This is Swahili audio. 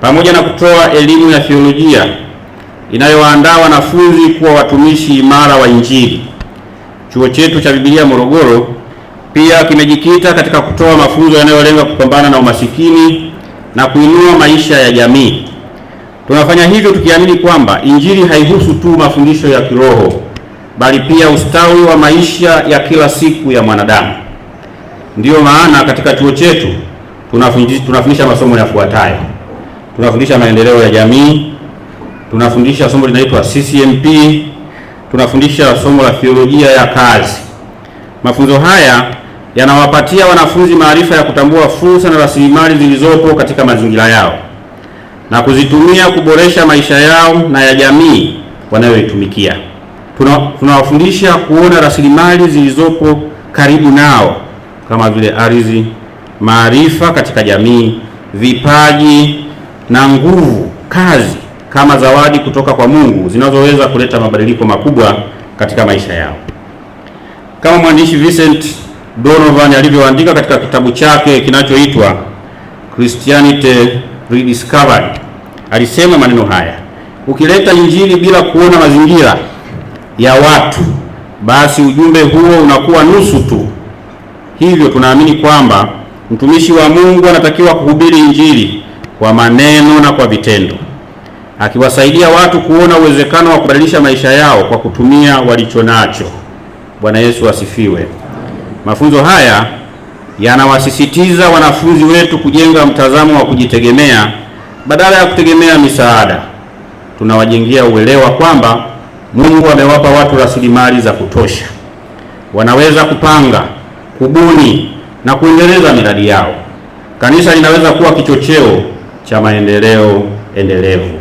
pamoja na kutoa elimu ya theolojia inayowaandaa wanafunzi kuwa watumishi imara wa Injili. Chuo chetu cha Biblia Morogoro pia kimejikita katika kutoa mafunzo yanayolenga kupambana na umasikini na kuinua maisha ya jamii. Tunafanya hivyo tukiamini kwamba Injili haihusu tu mafundisho ya kiroho, bali pia ustawi wa maisha ya kila siku ya mwanadamu. Ndiyo maana katika chuo chetu tunafundisha masomo yafuatayo. Tunafundisha maendeleo ya jamii, tunafundisha somo linaloitwa CCMP, tunafundisha somo la theolojia ya kazi. Mafunzo haya yanawapatia wanafunzi maarifa ya kutambua fursa na rasilimali zilizopo katika mazingira yao na kuzitumia kuboresha maisha yao na ya jamii wanayoitumikia. Tunawafundisha kuona rasilimali zilizopo karibu nao kama vile ardhi, maarifa katika jamii, vipaji na nguvu kazi kama zawadi kutoka kwa Mungu zinazoweza kuleta mabadiliko makubwa katika maisha yao. Kama mwandishi Vincent Donovan alivyoandika katika kitabu chake kinachoitwa Christianity Rediscovered, alisema maneno haya: ukileta Injili bila kuona mazingira ya watu, basi ujumbe huo unakuwa nusu tu. Hivyo tunaamini kwamba mtumishi wa Mungu anatakiwa kuhubiri Injili kwa maneno na kwa vitendo, akiwasaidia watu kuona uwezekano wa kubadilisha maisha yao kwa kutumia walicho nacho. Bwana Yesu asifiwe. Mafunzo haya yanawasisitiza wanafunzi wetu kujenga mtazamo wa kujitegemea badala ya kutegemea misaada. Tunawajengea uelewa kwamba Mungu amewapa watu rasilimali za kutosha. Wanaweza kupanga, kubuni na kuendeleza miradi yao. Kanisa linaweza kuwa kichocheo cha maendeleo endelevu.